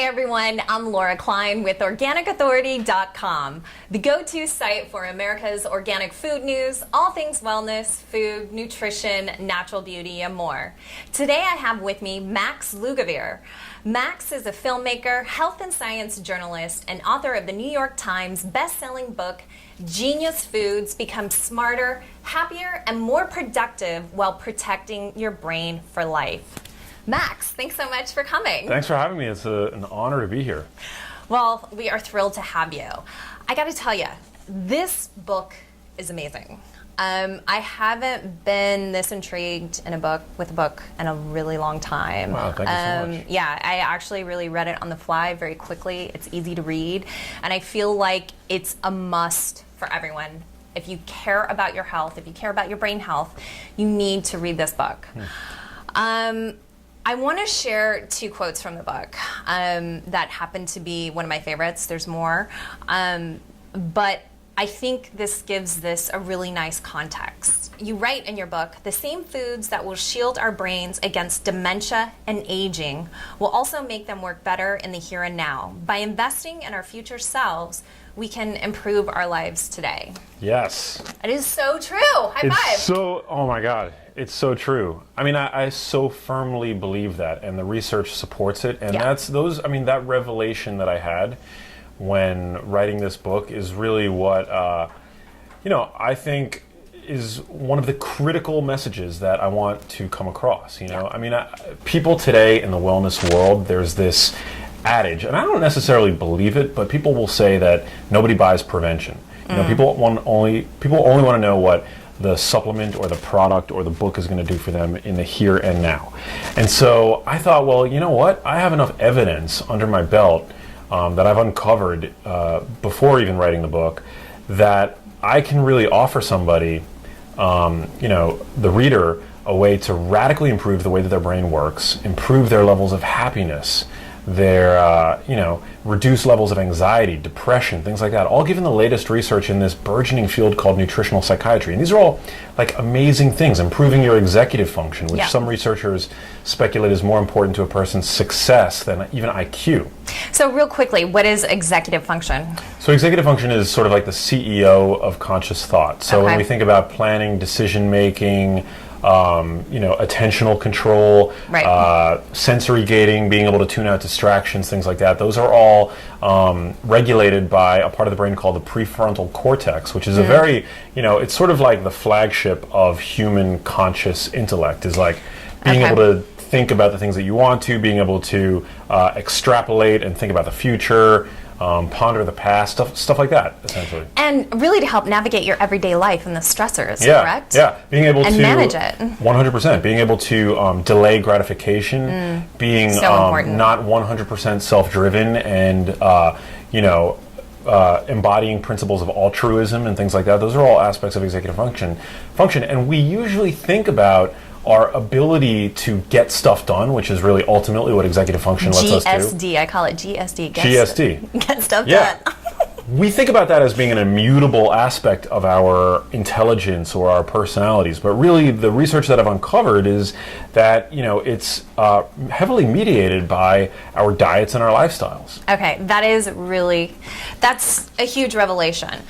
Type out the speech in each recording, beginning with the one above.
Hey everyone, I'm Laura Klein with OrganicAuthority.com, the go-to site for America's organic food news, all things wellness, food, nutrition, natural beauty, and more. Today I have with me Max Lugavere. Max is a filmmaker, health and science journalist, and author of the New York Times best-selling book, Genius Foods: Become Smarter, Happier, and More Productive While Protecting Your Brain for Life. Max, thanks so much for coming. Thanks for having me. It's an honor to be here. Well, we are thrilled to have you. I got to tell you, this book is amazing. I haven't been this intrigued with a book in a really long time. Wow, thank you so much. Yeah, I actually really read it on the fly very quickly. It's easy to read, and I feel like it's a must for everyone. If you care about your health, if you care about your brain health, you need to read this book. I want to share two quotes from the book that happen to be one of my favorites. There's more, but I think this gives this a really nice context. You write in your book, the same foods that will shield our brains against dementia and aging will also make them work better in the here and now. By investing in our future selves, we can improve our lives today. Yes. It is so true. High five. Oh my God, it's so true. I mean, I so firmly believe that, and the research supports it. And that revelation that I had when writing this book is really what, I think is one of the critical messages that I want to come across. I mean, people today in the wellness world, there's this adage, and I don't necessarily believe it, but people will say that nobody buys prevention. People only want to know what the supplement or the product or the book is going to do for them in the here and now. And so I thought, well, you know what? I have enough evidence under my belt that I've uncovered before even writing the book that I can really offer somebody, the reader, a way to radically improve the way that their brain works, improve their levels of happiness, their reduced levels of anxiety, depression, things like that, all given the latest research in this burgeoning field called nutritional psychiatry. And these are all like amazing things, improving your executive function, which some researchers speculate is more important to a person's success than even IQ. So real quickly, what is executive function? So executive function is sort of like the CEO of conscious thought. So when we think about planning, decision making, attentional control, sensory gating, being able to tune out distractions, things like that. Those are all regulated by a part of the brain called the prefrontal cortex, which is a very, it's sort of like the flagship of human conscious intellect, is like being able to think about the things that you want to, being able to extrapolate and think about the future, ponder the past, stuff like that, essentially. And really to help navigate your everyday life and the stressors, correct? Yeah, being able to manage it. 100%. Being able to delay gratification, being so not 100% self-driven, and embodying principles of altruism and things like that. Those are all aspects of executive function. And we usually think about our ability to get stuff done, which is really ultimately what executive function lets us do. GSD, I call it GSD. Get stuff done. We think about that as being an immutable aspect of our intelligence or our personalities, but really the research that I've uncovered is that, it's heavily mediated by our diets and our lifestyles. Okay, that's a huge revelation.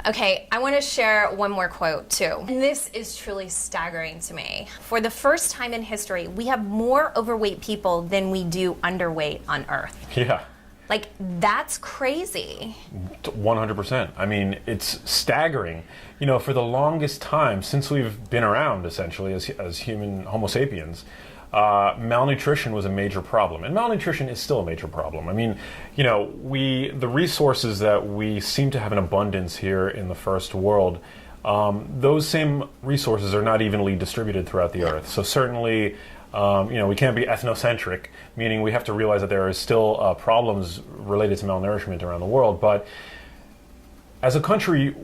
Okay, I want to share one more quote too. And this is truly staggering to me. For the first time in history, we have more overweight people than we do underweight on Earth. Yeah. Like, that's crazy. 100%. I mean, it's staggering. For the longest time, since we've been around, essentially, as human Homo sapiens, malnutrition was a major problem, and malnutrition is still a major problem. I mean, the resources that we seem to have in abundance here in the first world, those same resources are not evenly distributed throughout the earth. So certainly, we can't be ethnocentric, meaning we have to realize that there are still problems related to malnourishment around the world. But as a country,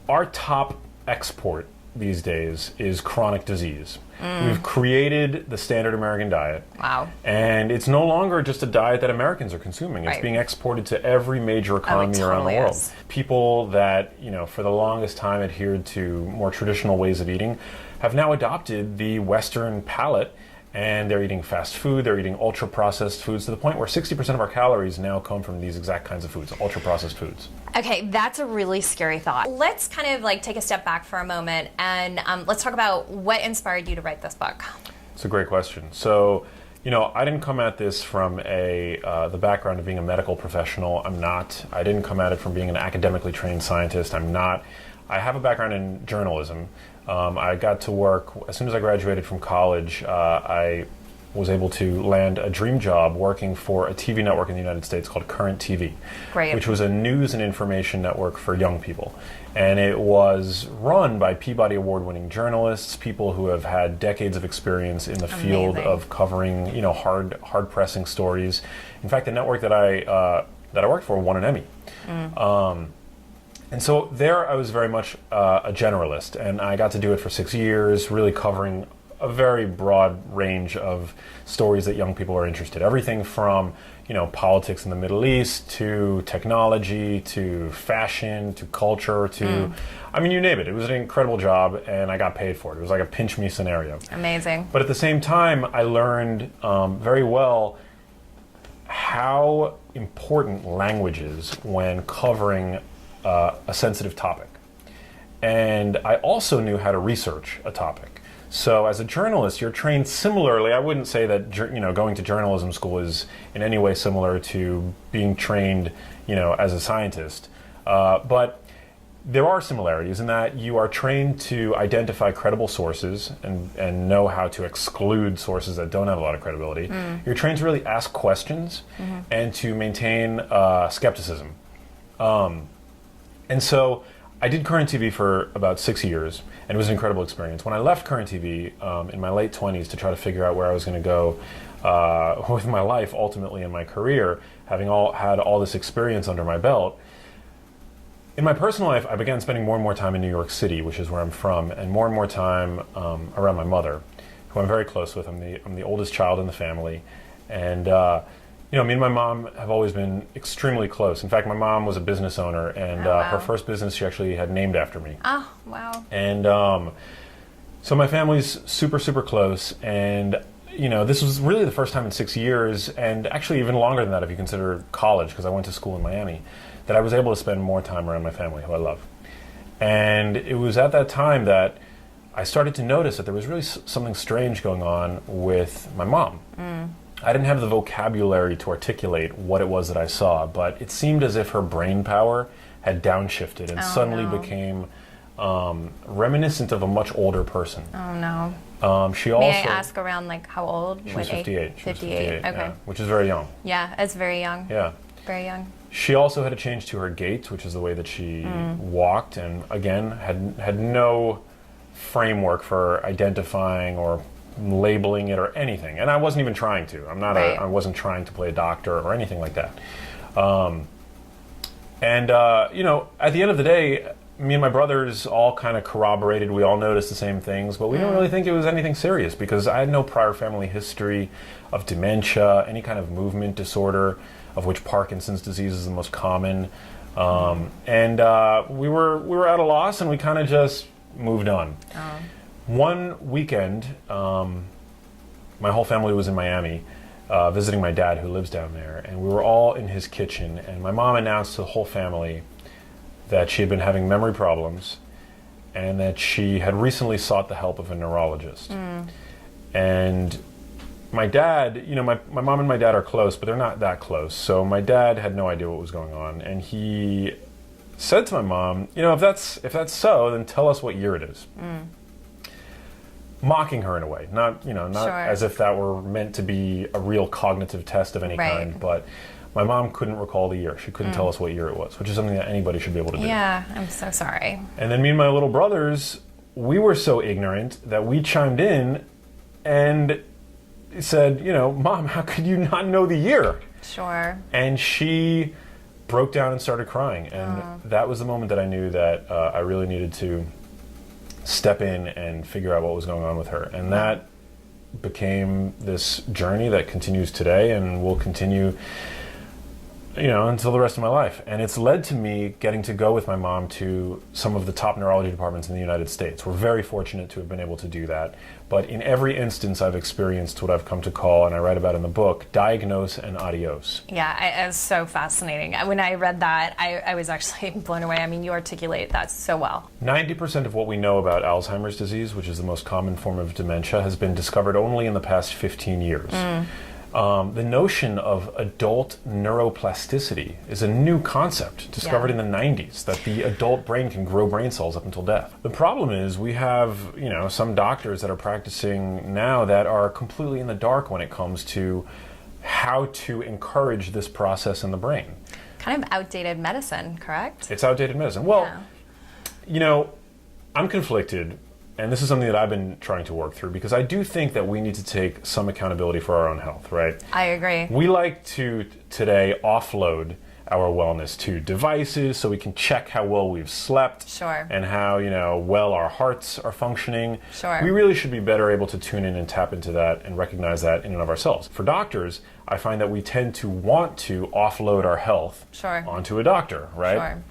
our top export these days is chronic disease. We've created the standard American diet. Wow. And it's no longer just a diet that Americans are consuming. It's being exported to every major economy around the world. People that, for the longest time adhered to more traditional ways of eating have now adopted the Western palate and they're eating fast food, they're eating ultra-processed foods to the point where 60% of our calories now come from these exact kinds of foods, ultra-processed foods. Okay, that's a really scary thought. Let's kind of like take a step back for a moment and let's talk about what inspired you to write this book. It's a great question. So, I didn't come at this from the background of being a medical professional. I'm not. I didn't come at it from being an academically trained scientist. I'm not. I have a background in journalism. I got to work, as soon as I graduated from college, I was able to land a dream job working for a TV network in the United States called Current TV, Great. which was a news and information network for young people. And it was run by Peabody Award-winning journalists, people who have had decades of experience in the field of covering, hard-pressing stories. In fact, the network that I worked for won an Emmy. And so there I was very much a generalist, and I got to do it for 6 years, really covering a very broad range of stories that young people are interested in. Everything from, politics in the Middle East, to technology, to fashion, to culture, to, you name it. It was an incredible job, and I got paid for it. It was like a pinch me scenario. Amazing. But at the same time, I learned very well how important language is when covering a sensitive topic. And I also knew how to research a topic. So as a journalist, you're trained similarly. I wouldn't say that going to journalism school is in any way similar to being trained as a scientist. But there are similarities in that you are trained to identify credible sources and know how to exclude sources that don't have a lot of credibility. You're trained to really ask questions and to maintain skepticism. And so I did Current TV for about 6 years, and it was an incredible experience. When I left Current TV in my late 20s to try to figure out where I was going to go with my life, ultimately in my career, having had all this experience under my belt, in my personal life, I began spending more and more time in New York City, which is where I'm from, and more time around my mother, who I'm very close with. I'm the oldest child in the family, and me and my mom have always been extremely close. In fact, my mom was a business owner, and her first business she actually had named after me. Oh, wow. And so my family's super, super close, and this was really the first time in 6 years, and actually even longer than that if you consider college, because I went to school in Miami, that I was able to spend more time around my family, who I love. And it was at that time that I started to notice that there was really something strange going on with my mom. I didn't have the vocabulary to articulate what it was that I saw, but it seemed as if her brain power had downshifted and suddenly became reminiscent of a much older person. Oh, no. She also... May I ask around, how old? She was 58. 58, okay. Yeah, which is very young. Yeah, it's very young. Yeah. Very young. She also had a change to her gait, which is the way that she walked, and again, had no framework for identifying or labeling it or anything, and I wasn't even trying to. I wasn't trying to play a doctor or anything like that. At the end of the day, me and my brothers all kind of corroborated. We all noticed the same things, but we didn't really think it was anything serious because I had no prior family history of dementia, any kind of movement disorder, of which Parkinson's disease is the most common. We were at a loss, and we kind of just moved on. One weekend, my whole family was in Miami visiting my dad, who lives down there, and we were all in his kitchen, and my mom announced to the whole family that she had been having memory problems and that she had recently sought the help of a neurologist. And my dad, my mom and my dad are close, but they're not that close, so my dad had no idea what was going on, and he said to my mom, if that's so, then tell us what year it is. Mocking her in a way, not as if that were meant to be a real cognitive test of any kind, but my mom couldn't recall the year. She couldn't tell us what year it was, which is something that anybody should be able to do. Yeah, I'm so sorry. And then me and my little brothers, we were so ignorant that we chimed in and said, Mom, how could you not know the year? Sure. And she broke down and started crying, and that was the moment that I knew that I really needed to step in and figure out what was going on with her. And that became this journey that continues today and will continue until the rest of my life. And it's led to me getting to go with my mom to some of the top neurology departments in the United States. We're very fortunate to have been able to do that. But in every instance, I've experienced what I've come to call, and I write about in the book, diagnose and adios. Yeah, it's so fascinating. When I read that, I was actually blown away. I mean, you articulate that so well. 90% of what we know about Alzheimer's disease, which is the most common form of dementia, has been discovered only in the past 15 years. The notion of adult neuroplasticity is a new concept discovered in the 90s, that the adult brain can grow brain cells up until death. The problem is we have, some doctors that are practicing now that are completely in the dark when it comes to how to encourage this process in the brain. Kind of outdated medicine, correct? It's outdated medicine. Well, I'm conflicted. And this is something that I've been trying to work through, because I do think that we need to take some accountability for our own health, right? I agree. We like to today offload our wellness to devices so we can check how well we've slept. Sure. And how, well our hearts are functioning. Sure. We really should be better able to tune in and tap into that and recognize that in and of ourselves. For doctors, I find that we tend to want to offload our health onto a doctor, right? Sure.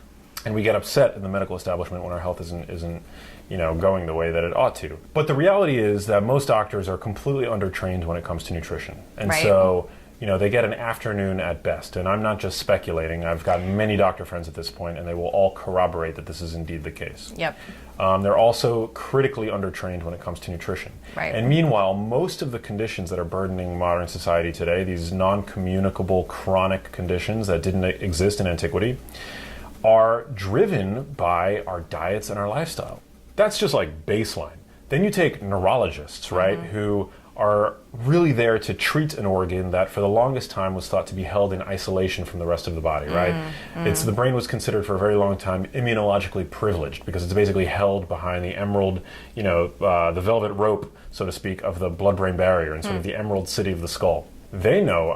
And we get upset in the medical establishment when our health isn't going the way that it ought to. But the reality is that most doctors are completely undertrained when it comes to nutrition. And so, they get an afternoon at best. And I'm not just speculating. I've got many doctor friends at this point, and they will all corroborate that this is indeed the case. Yep. They're also critically undertrained when it comes to nutrition. Right. And meanwhile, most of the conditions that are burdening modern society today, these non-communicable chronic conditions that didn't exist in antiquity, are driven by our diets and our lifestyle. That's just like baseline. Then you take neurologists, right, who are really there to treat an organ that for the longest time was thought to be held in isolation from the rest of the body, right? The brain was considered for a very long time immunologically privileged because it's basically held behind the emerald, the velvet rope, so to speak, of the blood-brain barrier and sort of the emerald city of the skull. They know,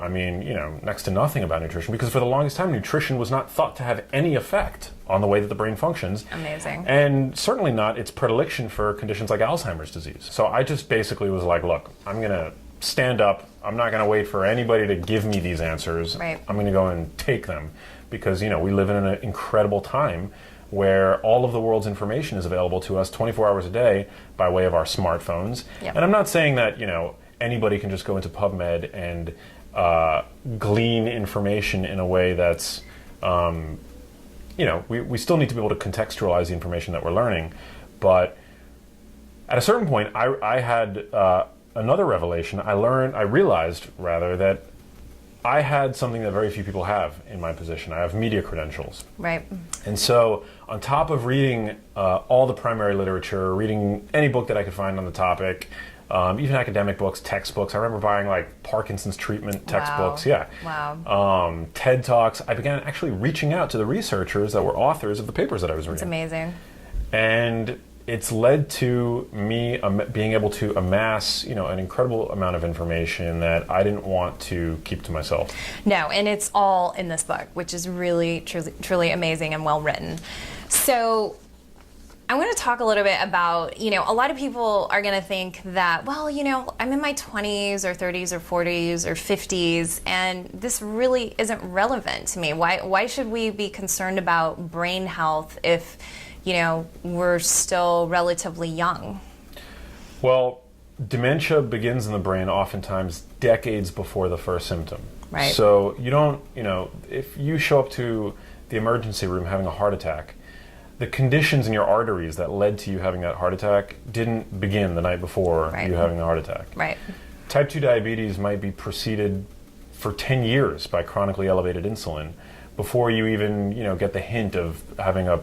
next to nothing about nutrition, because for the longest time, nutrition was not thought to have any effect on the way that the brain functions. Amazing. And certainly not its predilection for conditions like Alzheimer's disease. So I just basically was like, look, I'm going to stand up. I'm not going to wait for anybody to give me these answers. Right. I'm going to go and take them, because, we live in an incredible time where all of the world's information is available to us 24 hours a day by way of our smartphones. Yep. And I'm not saying that, anybody can just go into PubMed and glean information in a way that's, we still need to be able to contextualize the information that we're learning. But at a certain point, I had another revelation. I realized that I had something that very few people have in my position. I have media credentials. Right. And so on top of reading all the primary literature, reading any book that I could find on the topic, even academic books, textbooks. I remember buying Parkinson's treatment textbooks. Wow. Yeah. Wow. TED Talks. I began actually reaching out to the researchers that were authors of the papers that I was reading. It's amazing. And it's led to me being able to amass, an incredible amount of information that I didn't want to keep to myself. No, and it's all in this book, which is really, truly amazing and well written. So I want to talk a little bit about, a lot of people are going to think that, well, I'm in my 20s or 30s or 40s or 50s, and this really isn't relevant to me. Why should we be concerned about brain health if, we're still relatively young? Well, dementia begins in the brain oftentimes decades before the first symptom. Right. So you don't, if you show up to the emergency room having a heart attack, the conditions in your arteries that led to you having that heart attack didn't begin the night before you having the heart attack. Right. Type 2 diabetes might be preceded for 10 years by chronically elevated insulin before you even, get the hint of having a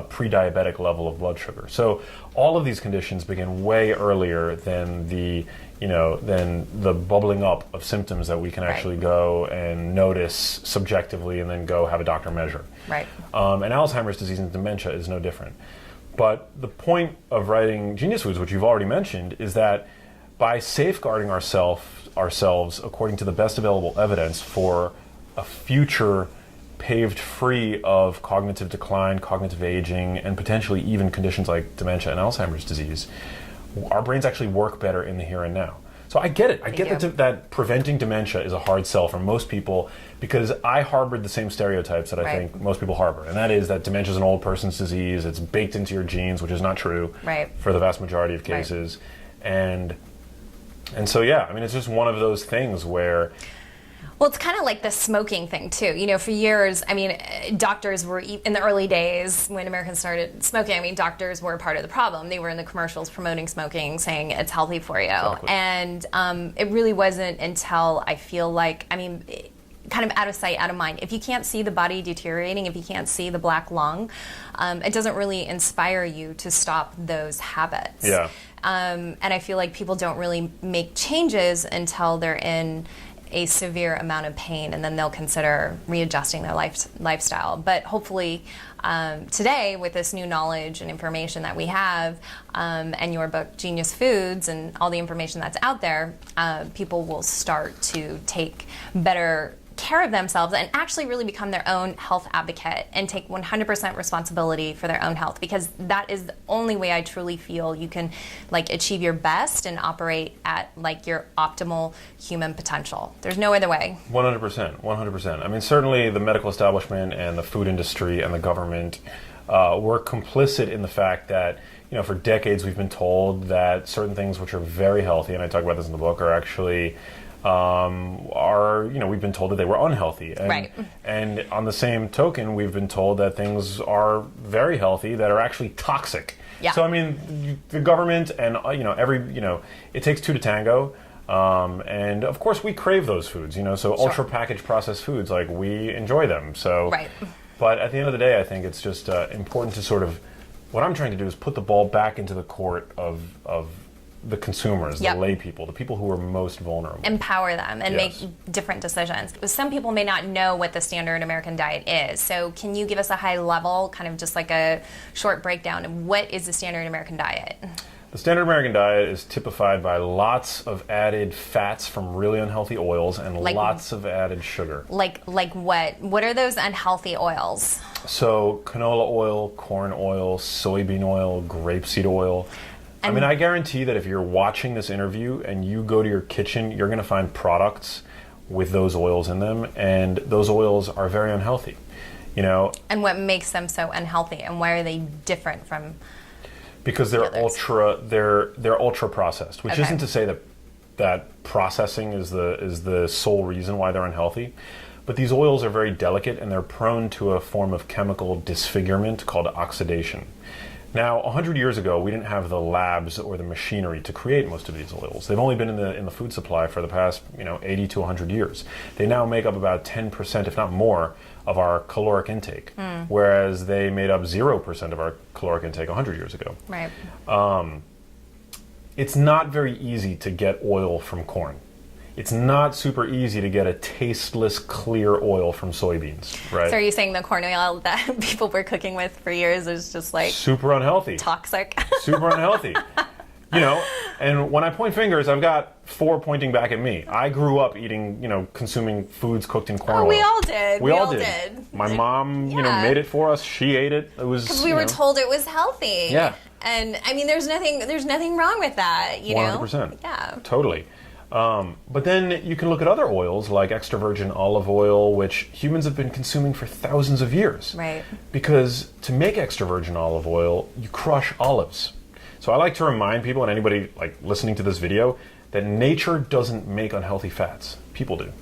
pre-diabetic level of blood sugar. So all of these conditions begin way earlier than the bubbling up of symptoms that we can actually go and notice subjectively and then go have a doctor measure. Right. And Alzheimer's disease and dementia is no different. But the point of writing Genius Foods, which you've already mentioned, is that by safeguarding ourselves according to the best available evidence for a future paved free of cognitive decline, cognitive aging, and potentially even conditions like dementia and Alzheimer's disease, our brains actually work better in the here and now. So I get it. I get that preventing dementia is a hard sell for most people, because I harbored the same stereotypes that I think most people harbor. And that is that dementia is an old person's disease. It's baked into your genes, which is not true for the vast majority of cases. And so, yeah, I mean, it's just one of those things where... Well, it's kind of like the smoking thing, too. You know, for years, I mean, doctors were, in the early days when Americans started smoking, I mean, doctors were part of the problem. They were in the commercials promoting smoking, saying it's healthy for you. Exactly. And it really wasn't until I feel like, I mean, kind of out of sight, out of mind. If you can't see the body deteriorating, if you can't see the black lung, it doesn't really inspire you to stop those habits. Yeah. And I feel like people don't really make changes until they're in a severe amount of pain, and then they'll consider readjusting their lifestyle. But hopefully today, with this new knowledge and information that we have, and your book, Genius Foods, and all the information that's out there, people will start to take better care of themselves and actually really become their own health advocate and take 100% responsibility for their own health, because that is the only way I truly feel you can like achieve your best and operate at like your optimal human potential. There's no other way. 100%, 100%. I mean, certainly the medical establishment and the food industry and the government were complicit in the fact that, you know, for decades we've been told that certain things which are very healthy, and I talk about this in the book, are actually we've been told that they were unhealthy. And, and on the same token, we've been told that things are very healthy that are actually toxic. Yeah. So, I mean, the government and, it takes two to tango. And of course we crave those foods, so ultra packaged processed foods, like we enjoy them. So, but at the end of the day, I think it's just important to sort of, what I'm trying to do is put the ball back into the court of the consumers, the lay people, the people who are most vulnerable. Empower them and make different decisions. Some people may not know what the standard American diet is. So can you give us a high level, kind of just like a short breakdown of what is the standard American diet? The standard American diet is typified by lots of added fats from really unhealthy oils and lots of added sugar. Like what? What are those unhealthy oils? So canola oil, corn oil, soybean oil, grapeseed oil. I mean, I guarantee that if you're watching this interview and you go to your kitchen, you're going to find products with those oils in them, and those oils are very unhealthy, And what makes them so unhealthy, and why are they different from? Because they're ultra processed, which isn't to say that processing is the sole reason why they're unhealthy. But these oils are very delicate, and they're prone to a form of chemical disfigurement called oxidation. Now, 100 years ago, we didn't have the labs or the machinery to create most of these oils. They've only been in the food supply for the past 80 to 100 years. They now make up about 10%, if not more, of our caloric intake, whereas they made up 0% of our caloric intake 100 years ago. Right. It's not very easy to get oil from corn. It's not super easy to get a tasteless, clear oil from soybeans, right? So are you saying the corn oil that people were cooking with for years is just like... super unhealthy. Toxic. Super unhealthy. And when I point fingers, I've got 4 pointing back at me. I grew up eating, consuming foods cooked in corn oil. We all did. We all did. My mom, made it for us. She ate it. It was... Because we were told it was healthy. Yeah. And, I mean, there's nothing wrong with that, 100%. Yeah. Totally. But then you can look at other oils like extra virgin olive oil, which humans have been consuming for thousands of years. Right. Because to make extra virgin olive oil, you crush olives. So I like to remind people, and anybody like listening to this video, that nature doesn't make unhealthy fats. People do.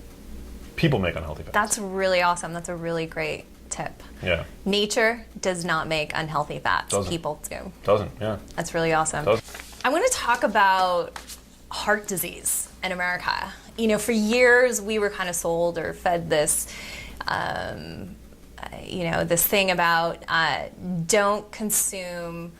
People make unhealthy fats. That's really awesome. That's a really great tip. Yeah. Nature does not make unhealthy fats. People do. Doesn't, yeah. That's really awesome. I want to talk about heart disease in America. For years we were kind of sold or fed this, this thing about don't consume,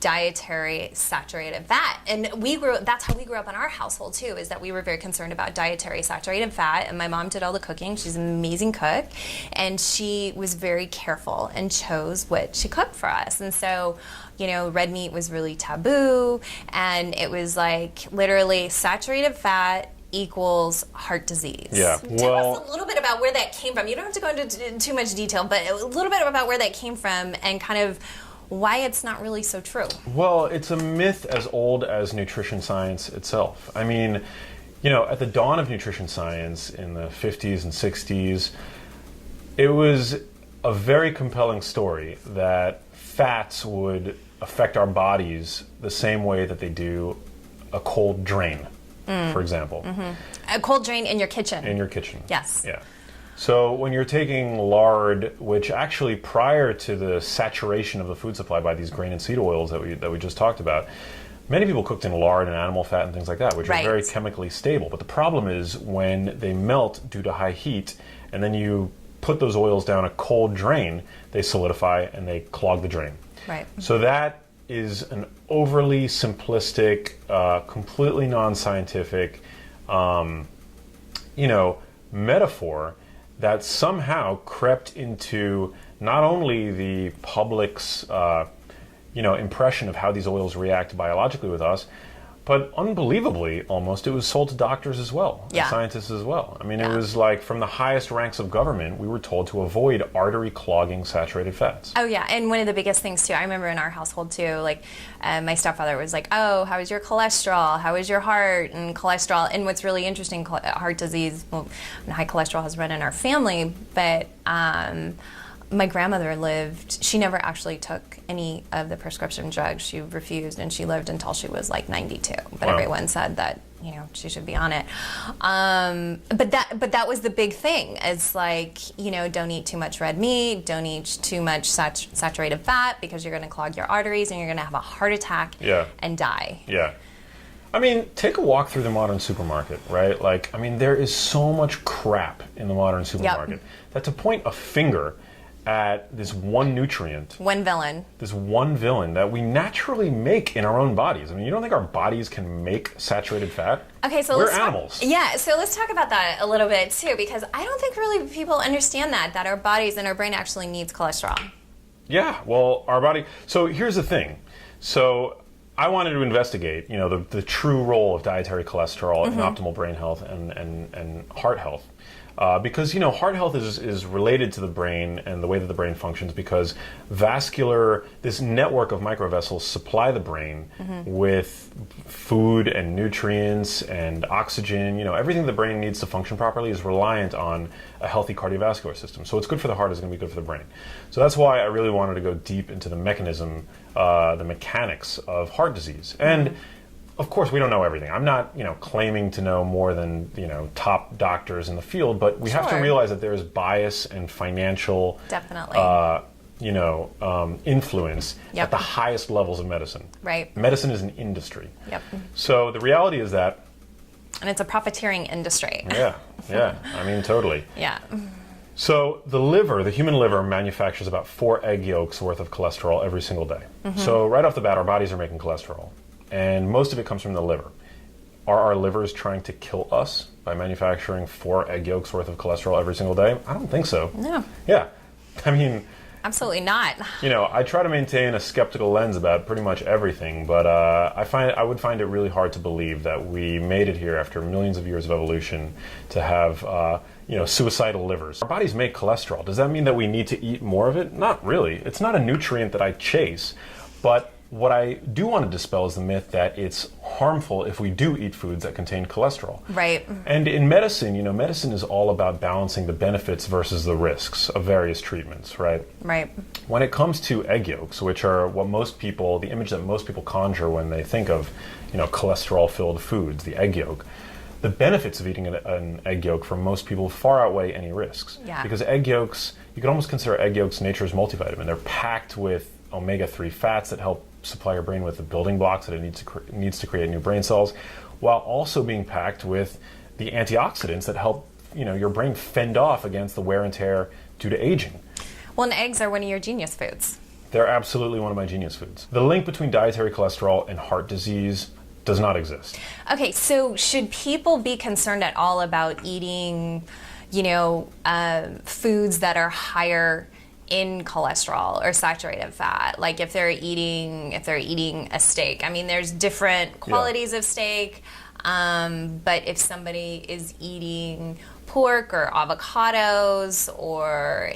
dietary saturated fat. And that's how we grew up in our household too, is that we were very concerned about dietary saturated fat. And my mom did all the cooking. She's an amazing cook. And she was very careful and chose what she cooked for us. And so, red meat was really taboo. And it was like literally saturated fat equals heart disease. Yeah. Tell us a little bit about where that came from. You don't have to go into too much detail, but a little bit about where that came from and kind of why it's not really so true. Well, it's a myth as old as nutrition science itself. I mean, at the dawn of nutrition science in the 50s and 60s, it was a very compelling story that fats would affect our bodies the same way that they do a cold drain, for example. A cold drain in your kitchen. In your kitchen. Yes. Yeah. So when you're taking lard, which actually prior to the saturation of the food supply by these grain and seed oils that we just talked about, many people cooked in lard and animal fat and things like that, which are very chemically stable. But the problem is when they melt due to high heat, and then you put those oils down a cold drain, they solidify and they clog the drain. Right. So that is an overly simplistic, completely non-scientific, metaphor that somehow crept into not only the public's, impression of how these oils react biologically with us, but unbelievably, almost, it was sold to doctors as well, and scientists as well. I mean, it was like from the highest ranks of government, we were told to avoid artery-clogging saturated fats. Oh, yeah, and one of the biggest things, too, I remember in our household, too, like, my stepfather was like, oh, how is your cholesterol? How is your heart and cholesterol? And what's really interesting, heart disease, well, high cholesterol has run in our family, but my grandmother lived, she never actually took any of the prescription drugs. She refused, and she lived until she was like 92. But everyone said that, she should be on it. But that was the big thing. It's like, don't eat too much red meat, don't eat too much saturated fat, because you're going to clog your arteries and you're going to have a heart attack and die. Yeah. I mean, take a walk through the modern supermarket, right? Like, there is so much crap in the modern supermarket that to point a finger at this one nutrient. This one villain that we naturally make in our own bodies. I mean, you don't think our bodies can make saturated fat? Okay, so we're animals. So let's talk about that a little bit too, because I don't think really people understand that our bodies and our brain actually needs cholesterol. Yeah, well, our body. So here's the thing. So I wanted to investigate, the true role of dietary cholesterol in optimal brain health and heart health. Because, heart health is related to the brain and the way that the brain functions, because this network of microvessels supply the brain with food and nutrients and oxygen. Everything the brain needs to function properly is reliant on a healthy cardiovascular system. So what's good for the heart is going to be good for the brain. So that's why I really wanted to go deep into the mechanism, the mechanics of heart disease. And of course, we don't know everything. I'm not, claiming to know more than, top doctors in the field, but we have to realize that there is bias and financial, influence at the highest levels of medicine. Right. Medicine is an industry. Yep. So the reality is that. And it's a profiteering industry. Yeah. Totally. Yeah. So the human liver manufactures about 4 egg yolks worth of cholesterol every single day. So right off the bat, our bodies are making cholesterol. And most of it comes from the liver. Are our livers trying to kill us by manufacturing 4 egg yolks worth of cholesterol every single day? I don't think so. No. Yeah. Absolutely not. I try to maintain a skeptical lens about pretty much everything, but I would find it really hard to believe that we made it here after millions of years of evolution to have suicidal livers. Our bodies make cholesterol. Does that mean that we need to eat more of it? Not really. It's not a nutrient that I chase, but what I do want to dispel is the myth that it's harmful if we do eat foods that contain cholesterol. Right. And in medicine, medicine is all about balancing the benefits versus the risks of various treatments, right? Right. When it comes to egg yolks, which are the image that most people conjure when they think of, cholesterol-filled foods, the egg yolk, the benefits of eating an egg yolk for most people far outweigh any risks. Yeah. Because egg yolks, you can almost consider egg yolks nature's multivitamin. They're packed with omega-3 fats that help supply your brain with the building blocks that it needs to create new brain cells, while also being packed with the antioxidants that help your brain fend off against the wear and tear due to aging. Well, and eggs are one of your genius foods. They're absolutely one of my genius foods. The link between dietary cholesterol and heart disease does not exist. Okay, so should people be concerned at all about eating, foods that are higher in cholesterol or saturated fat? Like if they're eating a steak. There's different qualities of steak, but if somebody is eating pork or avocados or,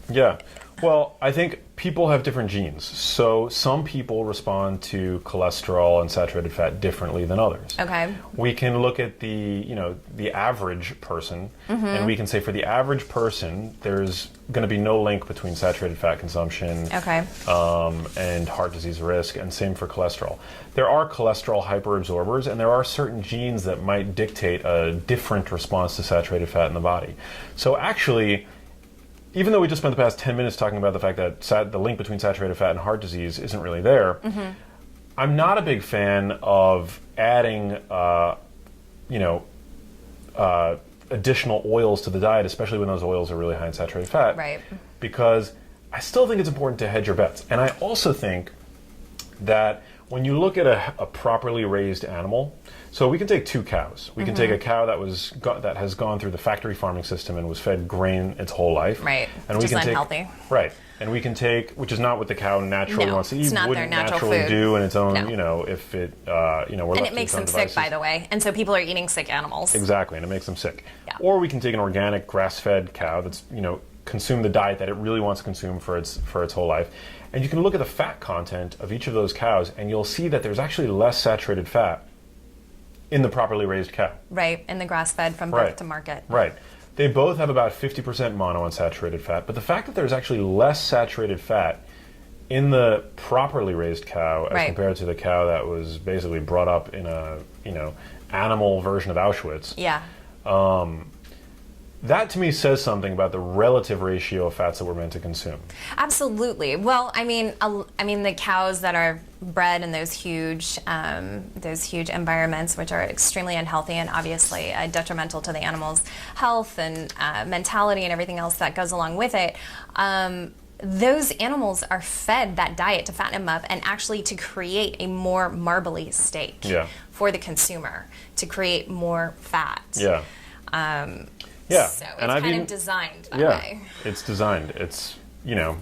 Yeah. Well, I think people have different genes. So some people respond to cholesterol and saturated fat differently than others. Okay. We can look at the average person, and we can say for the average person, there's going to be no link between saturated fat consumption and heart disease risk, and same for cholesterol. There are cholesterol hyperabsorbers, and there are certain genes that might dictate a different response to saturated fat in the body. So actually, even though we just spent the past 10 minutes talking about the fact that the link between saturated fat and heart disease isn't really there, I'm not a big fan of adding, additional oils to the diet, especially when those oils are really high in saturated fat. Right. Because I still think it's important to hedge your bets. And I also think that when you look at a properly raised animal, so we can take two cows. We can take a cow that has gone through the factory farming system and was fed grain its whole life. Right. And which is unhealthy. Right. And we can take, which is not what the cow naturally wants to eat. It's not wouldn't their natural naturally food. do in its own, No. if it, we're And left it makes to them its own sick, devices. by the way. And so people are eating sick animals. Exactly, and it makes them sick. Yeah. Or we can take an organic grass-fed cow that's, consume the diet that it really wants to consume for its whole life. And you can look at the fat content of each of those cows, and you'll see that there's actually less saturated fat in the properly raised cow. Right, in the grass-fed from birth to market. Right. They both have about 50% monounsaturated fat, but the fact that there's actually less saturated fat in the properly raised cow as compared to the cow that was basically brought up in a, animal version of Auschwitz. Yeah. That to me says something about the relative ratio of fats that we're meant to consume. Absolutely. Well, I mean, the cows that are bred in those huge environments, which are extremely unhealthy and obviously detrimental to the animal's health and mentality and everything else that goes along with it. Those animals are fed that diet to fatten them up and actually to create a more marbly steak for the consumer, to create more fat. Yeah. So it's kind of designed that way. It's designed. It's, so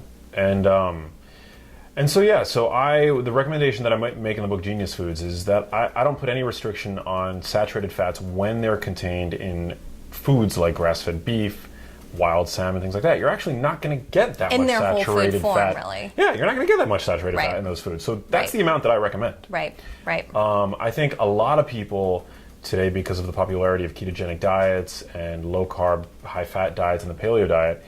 the recommendation that I might make in the book Genius Foods is that I don't put any restriction on saturated fats when they're contained in foods like grass-fed beef, wild salmon, things like that. You're actually not going to get that much saturated whole food form, fat. really. Yeah, you're not going to get that much saturated fat in those foods. So that's the amount that I recommend. Right. I think a lot of people today, because of the popularity of ketogenic diets and low-carb, high-fat diets and the paleo diet,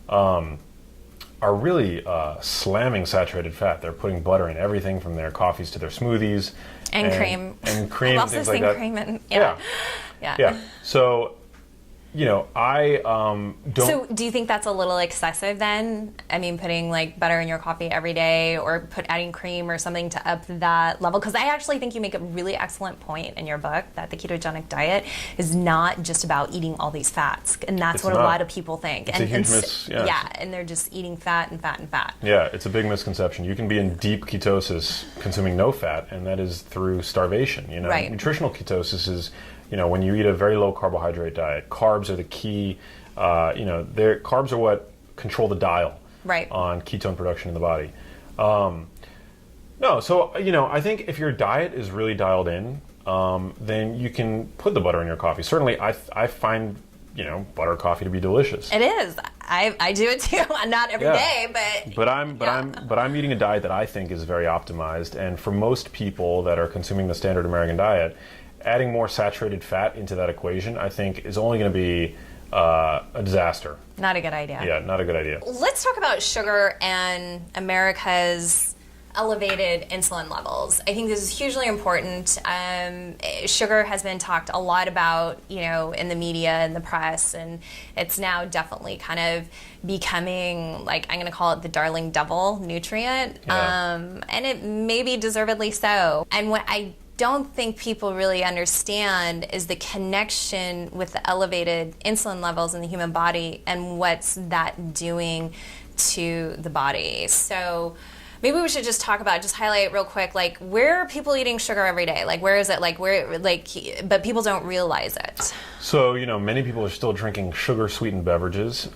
are really slamming saturated fat. They're putting butter in everything from their coffees to their smoothies. And cream. And cream and things like that. Cream and, yeah. So, I don't... So do you think that's a little excessive then? I mean, putting like butter in your coffee every day or adding cream or something to up that level? Because I actually think you make a really excellent point in your book that the ketogenic diet is not just about eating all these fats. And that's what a lot of people think. It's a huge and they're just eating fat and fat and fat. Yeah, it's a big misconception. You can be in deep ketosis consuming no fat, and that is through starvation. Nutritional ketosis is... when you eat a very low carbohydrate diet, carbs are the key. Carbs are what control the dial on ketone production in the body. I think if your diet is really dialed in, then you can put the butter in your coffee. Certainly, I find butter coffee to be delicious. It is. I do it too. Not every day, but I'm eating a diet that I think is very optimized, and for most people that are consuming the standard American diet, adding more saturated fat into that equation, I think, is only going to be a disaster. Not a good idea. Yeah, not a good idea. Let's talk about sugar and America's elevated insulin levels. I think this is hugely important. Sugar has been talked a lot about, in the media and the press, and it's now definitely kind of becoming, like, I'm going to call it the darling devil nutrient, and it may be deservedly so. And what I don't think people really understand is the connection with the elevated insulin levels in the human body and what's that doing to the body. So maybe we should just highlight real quick, like, where are people eating sugar every day? Like, where is it? But people don't realize it. So, many people are still drinking sugar-sweetened beverages.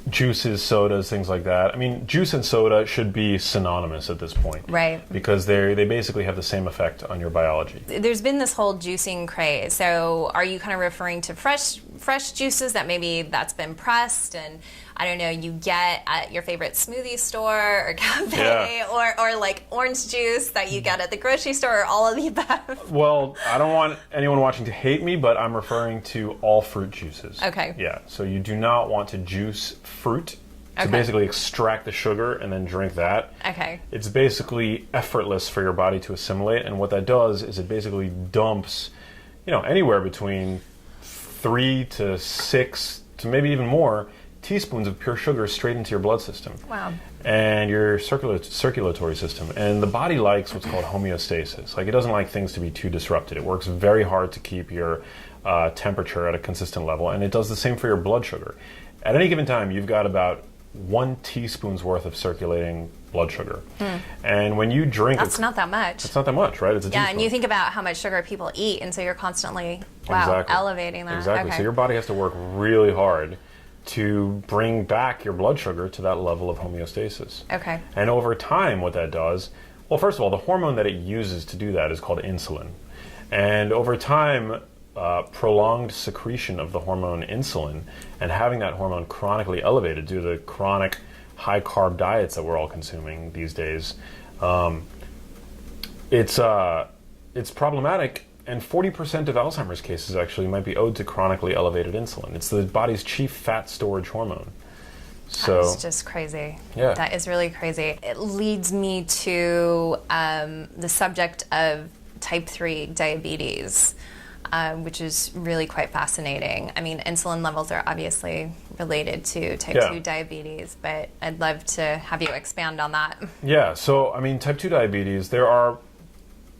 Juices, sodas, things like that. I mean, juice and soda should be synonymous at this point. Right. Because they basically have the same effect on your biology. There's been this whole juicing craze. So are you kind of referring to fresh fresh juices that maybe that's been pressed and I don't know, you get at your favorite smoothie store or cafe, or like orange juice that you get at the grocery store, or all of the above? Well, I don't want anyone watching to hate me, but I'm referring to all fruit juices. Okay. Yeah, so you do not want to juice fruit to basically extract the sugar and then drink that. Okay. It's basically effortless for your body to assimilate, and what that does is it basically dumps, anywhere between 3 to 6 to maybe even more teaspoons of pure sugar straight into your blood system. Wow. And your circulatory system. And the body likes what's called homeostasis. Like, it doesn't like things to be too disrupted. It works very hard to keep your temperature at a consistent level, and it does the same for your blood sugar. At any given time, you've got about 1 teaspoon's worth of circulating blood sugar. And when you drink... That's not that much. It's not that much, right? It's a teaspoon. And you think about how much sugar people eat, and so you're constantly, elevating that. Exactly. Okay. So your body has to work really hard to bring back your blood sugar to that level of homeostasis. Okay. And over time, what that does, well, first of all, the hormone that it uses to do that is called insulin. And over time, prolonged secretion of the hormone insulin and having that hormone chronically elevated due to the chronic high-carb diets that we're all consuming these days, it's problematic. And 40% of Alzheimer's cases actually might be owed to chronically elevated insulin. It's the body's chief fat storage hormone. So that's just crazy. Yeah. That is really crazy. It leads me to the subject of type 3 diabetes, which is really quite fascinating. I mean, insulin levels are obviously related to type 2 diabetes, but I'd love to have you expand on that. Yeah, so I mean, type 2 diabetes, there are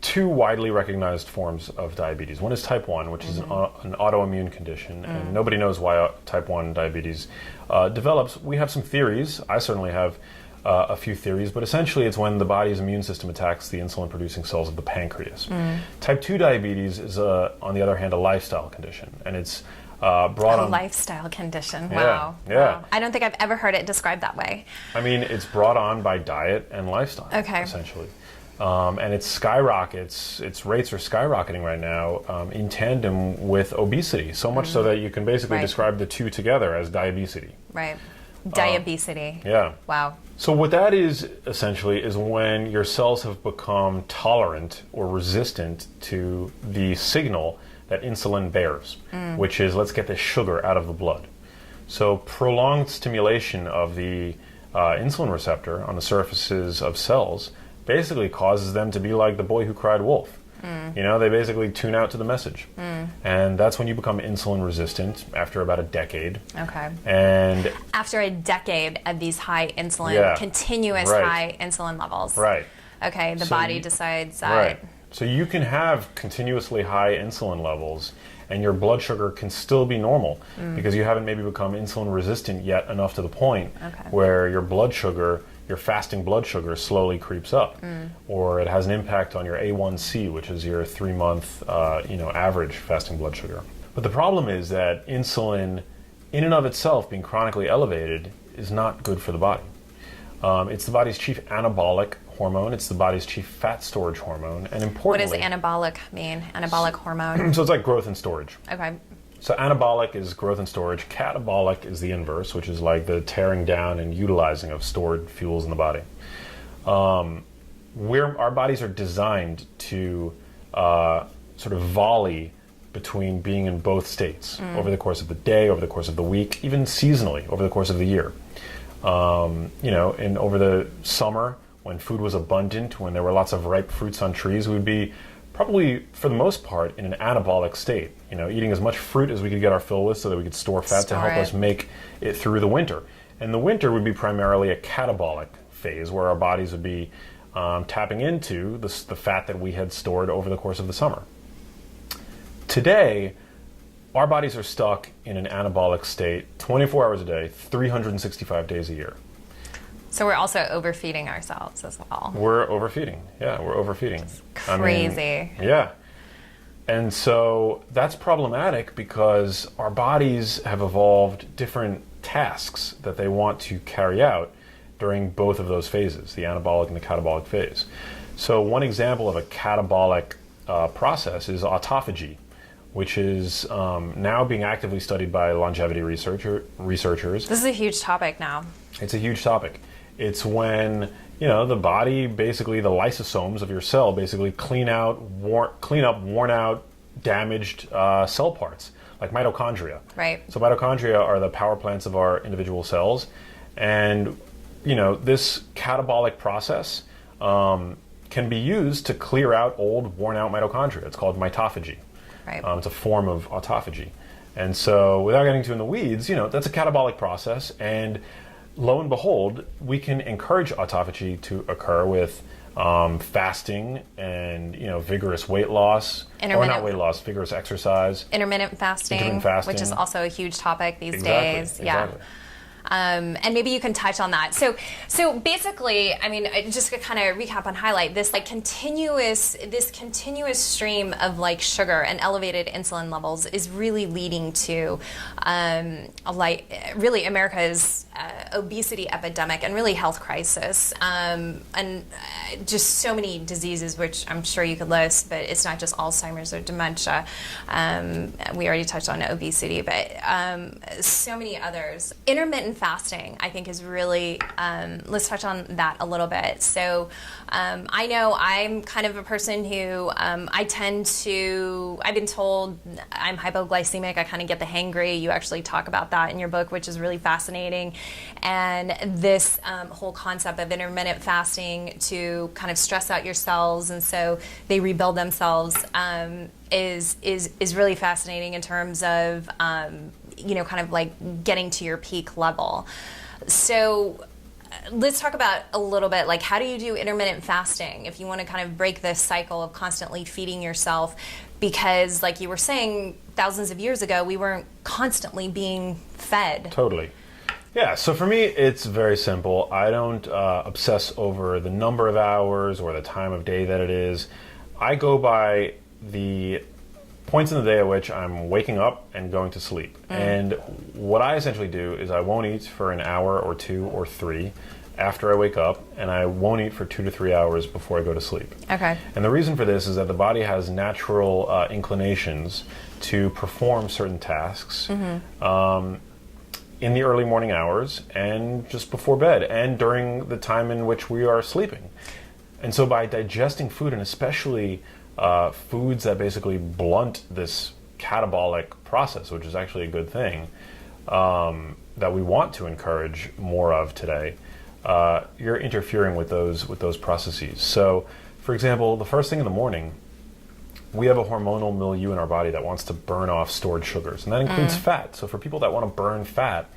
2 widely recognized forms of diabetes. One is type 1, which is an autoimmune condition, and nobody knows why type 1 diabetes develops. We have some theories. I certainly have a few theories, but essentially it's when the body's immune system attacks the insulin-producing cells of the pancreas. Type 2 diabetes is, on the other hand, a lifestyle condition, and it's brought on... A lifestyle condition. Yeah, Wow. yeah. Wow. I don't think I've ever heard it described that way. I mean, it's brought on by diet and lifestyle, essentially. And it skyrockets, its rates are skyrocketing right now in tandem with obesity, so much so that you can basically describe the two together as diabesity. Right. Diabesity. Yeah. Wow. So what that is, essentially, is when your cells have become tolerant or resistant to the signal that insulin bears, which is, let's get this sugar out of the blood. So prolonged stimulation of the insulin receptor on the surfaces of cells basically causes them to be like the boy who cried wolf. They basically tune out to the message. And that's when you become insulin resistant after about a decade. Okay. And after a decade of these high insulin, continuous high insulin levels. Right. Okay, the body decides that. Right. So you can have continuously high insulin levels and your blood sugar can still be normal because you haven't maybe become insulin resistant yet enough to the point where your blood sugar, your fasting blood sugar, slowly creeps up, or it has an impact on your A1C, which is your 3-month, average fasting blood sugar. But the problem is that insulin, in and of itself, being chronically elevated, is not good for the body. It's the body's chief anabolic hormone. It's the body's chief fat storage hormone, and importantly, what does anabolic mean? Anabolic hormone. So it's like growth and storage. Okay. So anabolic is growth and storage. Catabolic is the inverse, which is like the tearing down and utilizing of stored fuels in the body. Our bodies are designed to sort of volley between being in both states over the course of the day, over the course of the week, even seasonally, over the course of the year. And over the summer, when food was abundant, when there were lots of ripe fruits on trees, we'd be probably, for the most part, in an anabolic state, eating as much fruit as we could get our fill with so that we could store fat to help us make it through the winter. And the winter would be primarily a catabolic phase where our bodies would be tapping into the fat that we had stored over the course of the summer. Today, our bodies are stuck in an anabolic state 24 hours a day, 365 days a year. So we're also overfeeding ourselves as well. We're overfeeding. Yeah, we're overfeeding. Crazy. Yeah. And so that's problematic because our bodies have evolved different tasks that they want to carry out during both of those phases, the anabolic and the catabolic phase. So one example of a catabolic process is autophagy, which is now being actively studied by longevity researchers. This is a huge topic now. It's a huge topic. It's when, the body, basically the lysosomes of your cell, basically clean up worn out, damaged cell parts, like mitochondria. Right. So mitochondria are the power plants of our individual cells. And, this catabolic process can be used to clear out old, worn out mitochondria. It's called mitophagy. Right. It's a form of autophagy. And so without getting too in the weeds, that's a catabolic process. And lo and behold, we can encourage autophagy to occur with fasting and, vigorous weight loss. Or not weight loss, vigorous exercise. Intermittent fasting, which is also a huge topic these days. Yeah. Exactly. And maybe you can touch on that. So basically, just to kind of recap and highlight this, continuous stream of sugar and elevated insulin levels is really leading to, really America's obesity epidemic and really health crisis, and just so many diseases, which I'm sure you could list, but it's not just Alzheimer's or dementia. We already touched on obesity, but so many others. Intermittent fasting, I think, is really, let's touch on that a little bit. So I know I'm kind of a person who I've been told I'm hypoglycemic. I kind of get the hangry. You actually talk about that in your book, which is really fascinating. And this whole concept of intermittent fasting to kind of stress out your cells, and so they rebuild themselves, is really fascinating in terms of kind of getting to your peak level. So let's talk about a little bit, how do you do intermittent fasting if you want to kind of break this cycle of constantly feeding yourself? Because like you were saying, thousands of years ago, we weren't constantly being fed. Totally. Yeah, so for me, it's very simple. I don't obsess over the number of hours or the time of day that it is. I go by the points in the day at which I'm waking up and going to sleep. And what I essentially do is I won't eat for an hour or 2 or 3 after I wake up, and I won't eat for 2 to 3 hours before I go to sleep. Okay. And the reason for this is that the body has natural inclinations to perform certain tasks in the early morning hours and just before bed and during the time in which we are sleeping. And so by digesting food, and especially foods that basically blunt this catabolic process, which is actually a good thing, that we want to encourage more of today, you're interfering with those processes. So, for example, the first thing in the morning, we have a hormonal milieu in our body that wants to burn off stored sugars, and that includes fat. So for people that want to burn fat,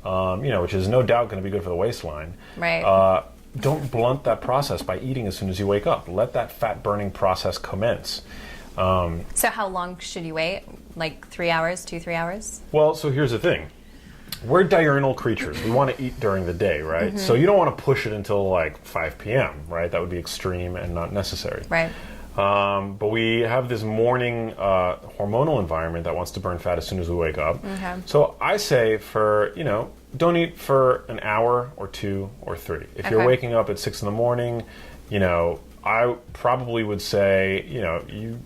which is no doubt going to be good for the waistline, right. Don't blunt that process by eating as soon as you wake up. Let that fat burning process commence. So how long should you wait? 3 hours, 2-3 hours? Well, so here's the thing. We're diurnal creatures. We want to eat during the day, right? So you don't want to push it until 5 p.m., right? That would be extreme and not necessary. Right. But we have this morning hormonal environment that wants to burn fat as soon as we wake up. Okay. So I say don't eat for an hour or 2 or 3. If you're waking up at 6 in the morning, I probably would say, you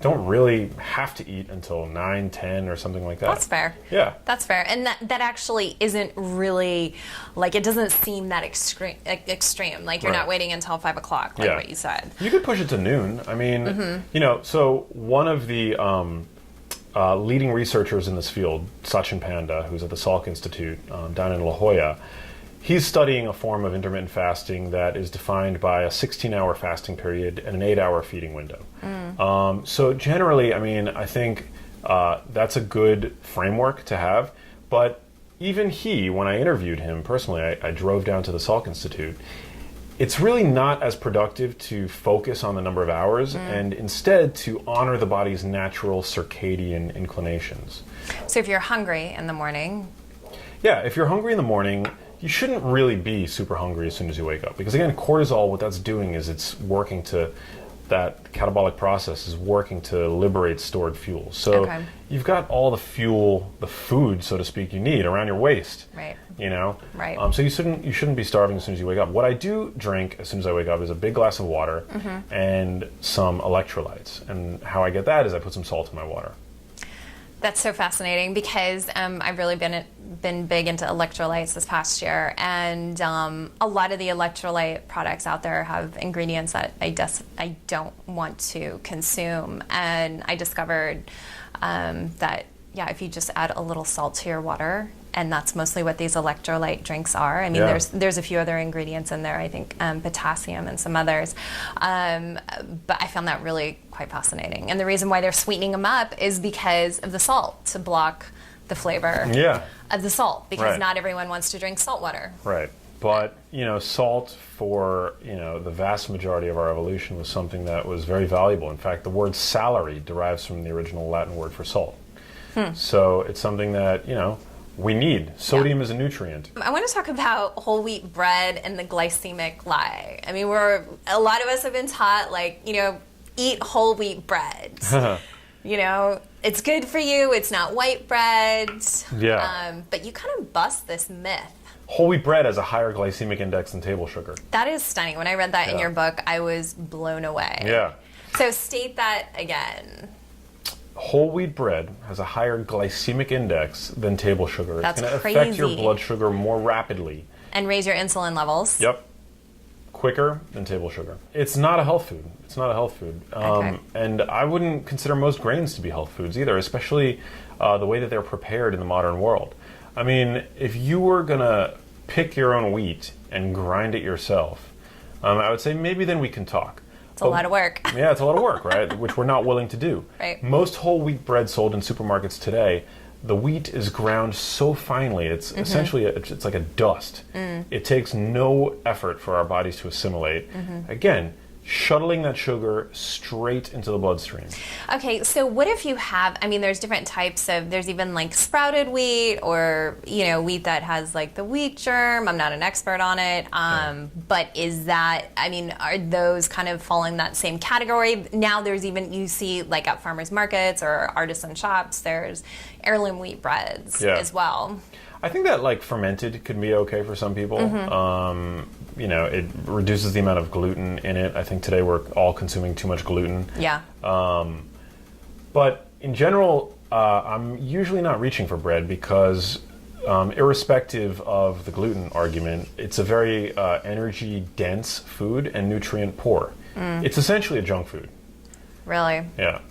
don't really have to eat until 9, 10 or something like that. That's fair. Yeah. That's fair. And that actually isn't really, it doesn't seem that extreme. You're not waiting until 5 o'clock, what you said. You could push it to noon. I mean, so one of the leading researchers in this field, Sachin Panda, who's at the Salk Institute down in La Jolla, he's studying a form of intermittent fasting that is defined by a 16-hour fasting period and an 8-hour feeding window. So generally, I think that's a good framework to have. But even when I interviewed him personally, I drove down to the Salk Institute. It's really not as productive to focus on the number of hours and instead to honor the body's natural circadian inclinations. So if you're hungry in the morning... Yeah, if you're hungry in the morning, you shouldn't really be super hungry as soon as you wake up. Because again, cortisol, what that's doing is it's working to... that catabolic process is working to liberate stored fuel. So you've got all the fuel, the food, so to speak, you need around your waist. Right. Right. So you shouldn't be starving as soon as you wake up. What I do drink as soon as I wake up is a big glass of water and some electrolytes. And how I get that is I put some salt in my water. That's so fascinating because I've really been big into electrolytes this past year, and a lot of the electrolyte products out there have ingredients that I don't want to consume, and I discovered that if you just add a little salt to your water, and that's mostly what these electrolyte drinks are. I mean, there's a few other ingredients in there, I think potassium and some others, but I found that really quite fascinating. And the reason why they're sweetening them up is because of the salt, to block the flavor of the salt, because not everyone wants to drink salt water. Right. But, salt for, the vast majority of our evolution was something that was very valuable. In fact, the word salary derives from the original Latin word for salt. So it's something that, we need. Sodium is a nutrient. I want to talk about whole wheat bread and the glycemic lie. I mean, a lot of us have been taught, eat whole wheat bread. It's good for you. It's not white bread. Yeah. But you kind of bust this myth. Whole wheat bread has a higher glycemic index than table sugar. That is stunning. When I read that in your book, I was blown away. Yeah. So state that again. Whole wheat bread has a higher glycemic index than table sugar. That's it's going to crazy. affect your blood sugar more rapidly. And raise your insulin levels. Yep. Quicker than table sugar. It's not a health food. It's not a health food. Okay. And I wouldn't consider most grains to be health foods either, especially the way that they're prepared in the modern world. I mean, if you were going to pick your own wheat and grind it yourself, I would say maybe then we can talk. It's a lot of work. Yeah, it's a lot of work, right? Which we're not willing to do. Right. Most whole wheat bread sold in supermarkets today, the wheat is ground so finely, it's essentially, it's like a dust. It takes no effort for our bodies to assimilate. Again, shuttling that sugar straight into the bloodstream. Okay, so what if you have, there's different types of, there's even sprouted wheat or, wheat that has the wheat germ. I'm not an expert on it. But is that, are those kind of fall in that same category? Now there's even, you see at farmers markets or artisan shops, there's heirloom wheat breads as well. I think that fermented could be okay for some people. It reduces the amount of gluten in it. I think today we're all consuming too much gluten. Yeah. But in general, I'm usually not reaching for bread because irrespective of the gluten argument, it's a very energy-dense food and nutrient-poor. It's essentially a junk food. Really? Yeah.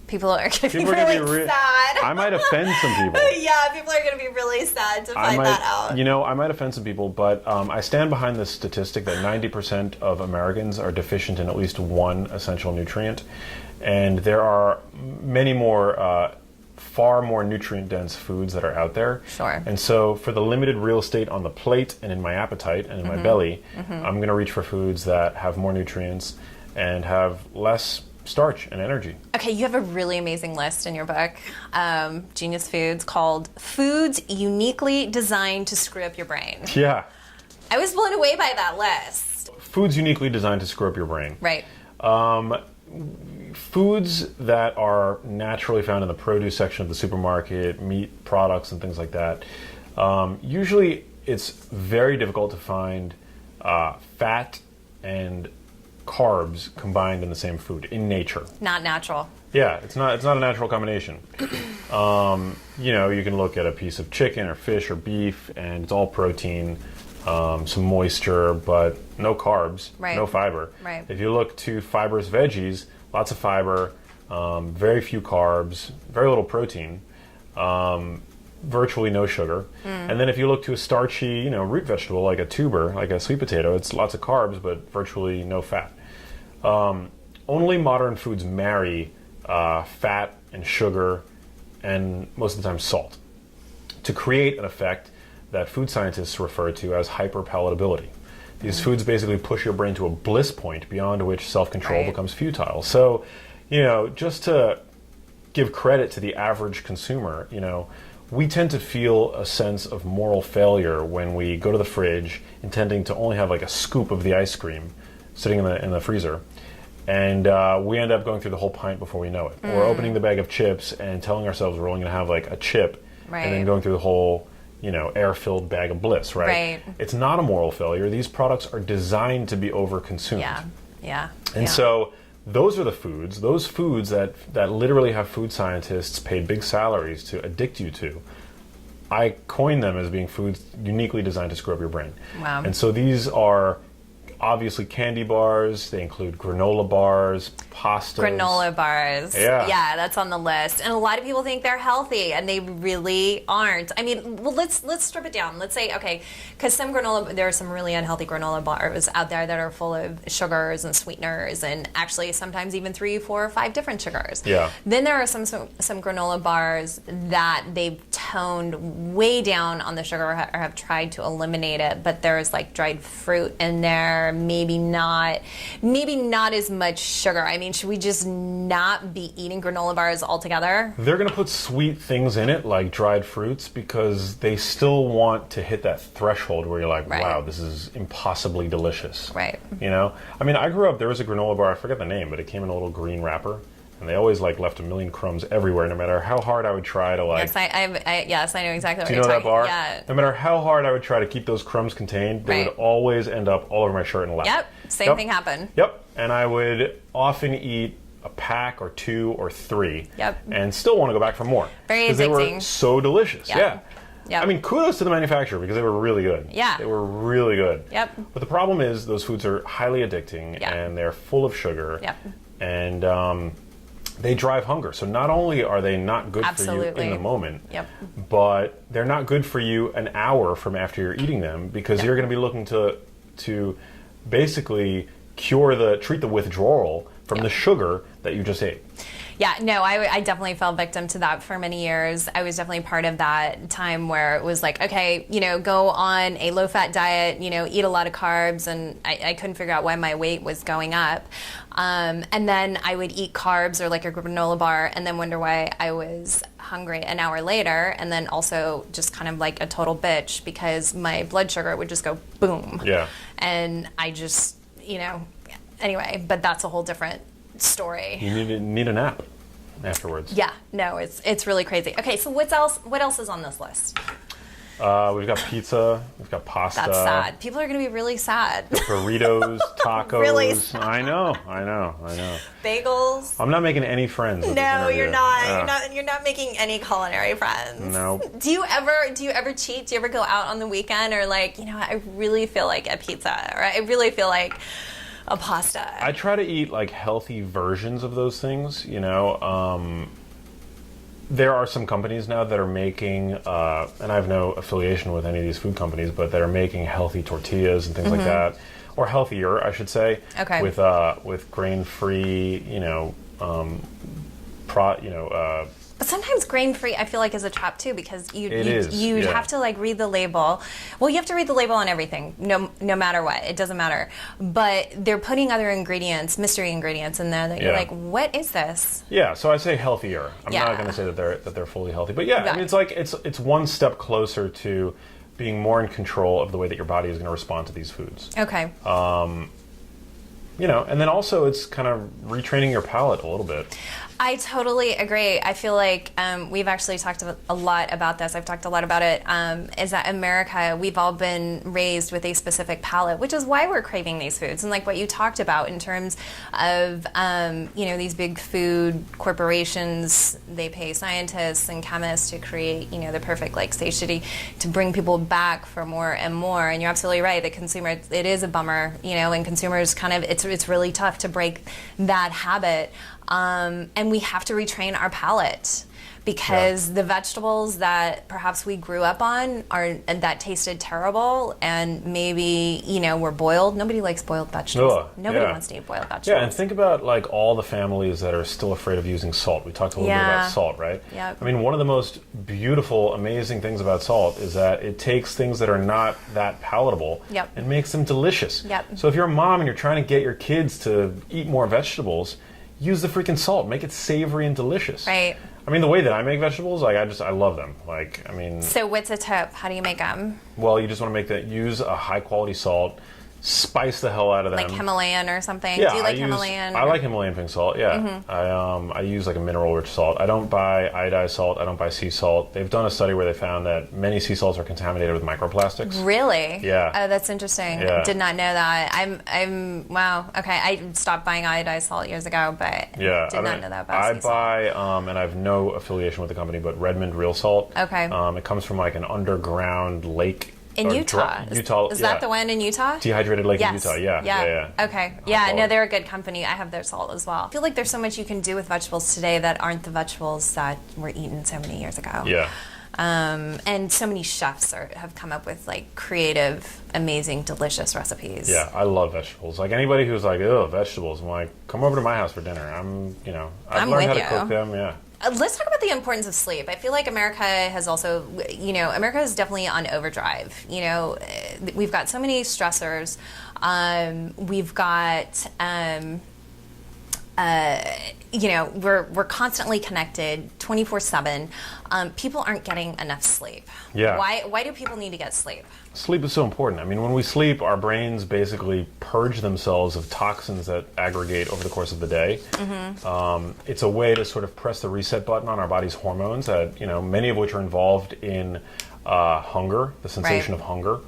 People are going to be really sad. I might offend some people. Yeah, people are going to be really sad to find that out. I might offend some people, but I stand behind this statistic that 90% of Americans are deficient in at least one essential nutrient. And there are many more, far more nutrient-dense foods that are out there. Sure. And so for the limited real estate on the plate and in my appetite and in my belly, I'm going to reach for foods that have more nutrients and have less starch and energy. Okay, you have a really amazing list in your book, Genius Foods, called Foods Uniquely Designed to Screw Up Your Brain. Yeah. I was blown away by that list. Foods uniquely designed to screw up your brain. Right. Foods that are naturally found in the produce section of the supermarket, meat products and things like that, usually it's very difficult to find fat and carbs combined in the same food in nature. Not natural. Yeah, it's not a natural combination. You can look at a piece of chicken or fish or beef and it's all protein, some moisture, but no carbs, no fiber. Right. If you look to fibrous veggies, lots of fiber, very few carbs, very little protein, virtually no sugar. And then if you look to a starchy, root vegetable like a tuber, like a sweet potato, it's lots of carbs but virtually no fat. Only modern foods marry fat and sugar and most of the time salt to create an effect that food scientists refer to as hyperpalatability. These foods basically push your brain to a bliss point beyond which self-control becomes futile. So, just to give credit to the average consumer, we tend to feel a sense of moral failure when we go to the fridge intending to only have a scoop of the ice cream sitting in the freezer. And we end up going through the whole pint before we know it. Or opening the bag of chips and telling ourselves we're only going to have a chip and then going through the whole air-filled bag of bliss, right? It's not a moral failure. These products are designed to be overconsumed. Yeah. And so those foods that literally have food scientists paid big salaries to addict you to. I coined them as being foods uniquely designed to screw up your brain. Wow. And so these are obviously candy bars. They include granola bars, pastas. Granola bars. Yeah, that's on the list. And a lot of people think they're healthy, and they really aren't. I mean, well, let's strip it down. Let's say, okay, because there are some really unhealthy granola bars out there that are full of sugars and sweeteners, and actually sometimes even 3, 4, or 5 different sugars. Yeah. Then there are some granola bars that they've toned way down on the sugar or have tried to eliminate it, but there's like dried fruit in there. Maybe not as much sugar. I mean, should we just not be eating granola bars altogether? They're going to put sweet things in it, like dried fruits, because they still want to hit that threshold where you're like, wow, this is impossibly delicious. Right. You know? I mean, I grew up, there was a granola bar, I forget the name, but it came in a little green wrapper. And they always like left a million crumbs everywhere, no matter how hard I would try to like. Yes, I know exactly what do you're you know talking that bar? Yeah. No matter how hard I would try to keep those crumbs contained, they would always end up all over my shirt and left. Yep, same thing happened. Yep, and I would often eat a pack or 2 or 3. Yep. And still want to go back for more. Very addicting. Because they were so delicious. Yep. Yep. I mean, kudos to the manufacturer because they were really good. Yeah. They were really good. Yep. But the problem is those foods are highly addicting and they're full of sugar. Yep. And they drive hunger. So not only are they not good for you in the moment, but they're not good for you an hour from after you're eating them because you're going to be looking to basically treat the withdrawal from the sugar that you just ate. Yeah, no, I definitely fell victim to that for many years. I was definitely part of that time where it was like, okay, go on a low-fat diet, eat a lot of carbs, and I couldn't figure out why my weight was going up. And then I would eat carbs or like a granola bar and then wonder why I was hungry an hour later, and then also just kind of like a total bitch because my blood sugar would just go boom. Yeah. And I just, anyway, but that's a whole different story. You need a nap afterwards. Yeah, no, it's really crazy. Okay, so what else is on this list? We've got pizza, we've got pasta. That's sad. People are going to be really sad. Burritos, tacos. Really sad. I know. Bagels. I'm not making any friends. No, you're not. You're not making any culinary friends. No. Do you ever cheat? Do you ever go out on the weekend or like, I really feel like a pizza, or I really feel like a pasta? I try to eat like healthy versions of those things, There are some companies now that are making, and I have no affiliation with any of these food companies, but that are making healthy tortillas and things like that, or healthier, I should say. Okay. With grain-free, But sometimes grain-free, I feel like, is a trap too, because you have to like read the label. Well, you have to read the label on everything, no matter what. It doesn't matter. But they're putting other ingredients, mystery ingredients, in there that you're like, what is this? Yeah, so I say healthier. I'm not going to say that they're fully healthy, but I mean, it's like it's one step closer to being more in control of the way that your body is going to respond to these foods. Okay. And then also it's kind of retraining your palate a little bit. I totally agree. I feel like we've actually talked a lot about this. I've talked a lot about it. Is that America, we've all been raised with a specific palate, which is why we're craving these foods. And like what you talked about in terms of, these big food corporations, they pay scientists and chemists to create, the perfect like satiety to bring people back for more and more. And you're absolutely right. The consumer, it is a bummer, and consumers kind of, it's really tough to break that habit. And we have to retrain our palate because the vegetables that perhaps we grew up on that tasted terrible and maybe, were boiled. Nobody likes boiled vegetables. Nobody wants to eat boiled vegetables. Yeah, and think about like all the families that are still afraid of using salt. We talked a little bit about salt, right? Yep. I mean, one of the most beautiful, amazing things about salt is that it takes things that are not that palatable and makes them delicious. Yep. So if you're a mom and you're trying to get your kids to eat more vegetables, use the freaking salt. Make it savory and delicious. Right. I mean, the way that I make vegetables, like I love them. Like, I mean. So what's a tip? How do you make them? Well, you just want to use a high quality salt. spice the hell out of them. Like Himalayan or something? Yeah, Do you like Himalayan? I like Himalayan pink salt, yeah. I use like a mineral-rich salt. I don't buy iodized salt. I don't buy sea salt. They've done a study where they found that many sea salts are contaminated with microplastics. Really? Yeah. Oh, that's interesting. Yeah. Did not know that. Wow. Okay, I stopped buying iodized salt years ago, but did not know that about sea salt. I buy, and I have no affiliation with the company, but Redmond Real Salt. Okay. It comes from like an underground lake. In Utah. Is that the one in Utah? Dehydrated lake Yes. in Utah, yeah. Okay. Yeah, no, they're a good company. I have their salt as well. I feel like there's so much you can do with vegetables today that aren't the vegetables that were eaten so many years ago. Yeah. And so many chefs have come up with like creative, amazing, delicious recipes. Yeah, I love vegetables. Like anybody who's like, oh, vegetables, I'm like, come over to my house for dinner. I've learned how to cook them, yeah. Let's talk about the importance of sleep. I feel like America has also, America is definitely on overdrive. We've got so many stressors. We've got, we're constantly connected 24/7. People aren't getting enough sleep. Yeah. Why do people need to get sleep? Sleep is so important. I mean, when we sleep, our brains basically purge themselves of toxins that aggregate over the course of the day. It's a way to sort of press the reset button on our body's hormones, that many of which are involved in hunger, the sensation of hunger.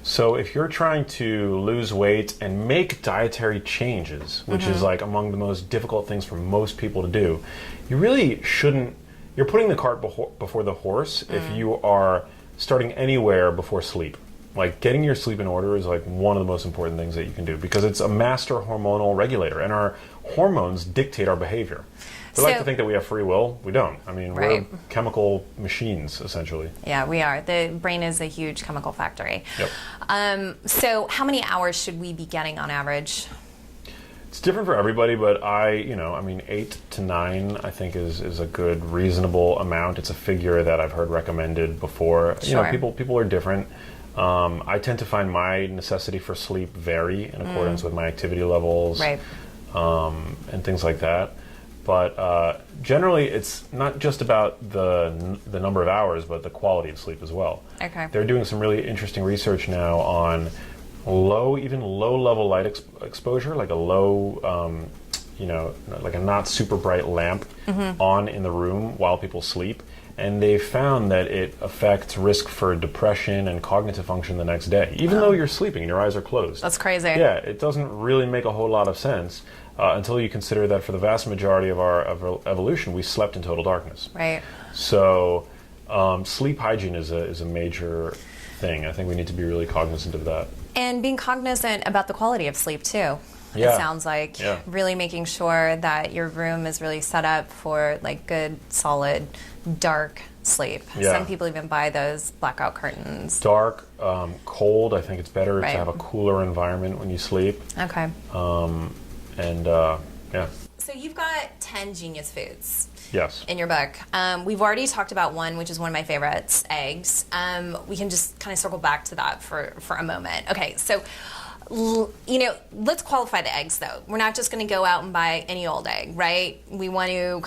So if you're trying to lose weight and make dietary changes, which is like among the most difficult things for most people to do, you really shouldn't. You're putting the cart before the horse if you are starting anywhere before sleep. Like getting your sleep in order is like one of the most important things that you can do, because it's a master hormonal regulator, and our hormones dictate our behavior. We like to think that we have free will. We don't. I mean, we're chemical machines, essentially. Yeah, we are. The brain is a huge chemical factory. Yep. So how many hours should we be getting on average? It's different for everybody, but 8 to 9, I think is a good, reasonable amount. It's a figure that I've heard recommended before. Sure. People are different. I tend to find my necessity for sleep vary in accordance with my activity levels, and things like that. But generally, it's not just about the number of hours, but the quality of sleep as well. Okay. They're doing some really interesting research now on even low level light exposure, like a low, like a not super bright lamp on in the room while people sleep. And they found that it affects risk for depression and cognitive function the next day, even though you're sleeping and your eyes are closed. That's crazy. Yeah, it doesn't really make a whole lot of sense until you consider that for the vast majority of our evolution, we slept in total darkness. Right. So sleep hygiene is a major thing. I think we need to be really cognizant of that. And being cognizant about the quality of sleep, too. Yeah. It sounds like really making sure that your room is really set up for like good, solid, dark sleep. Yeah. Some people even buy those blackout curtains. Dark, cold. I think it's better to have a cooler environment when you sleep. Okay. Yeah. So you've got 10 genius foods. Yes. In your book. We've already talked about one, which is one of my favorites, eggs. We can just kind of circle back to that for a moment. Okay, so let's qualify the eggs, though. We're not just going to go out and buy any old egg, right? We want to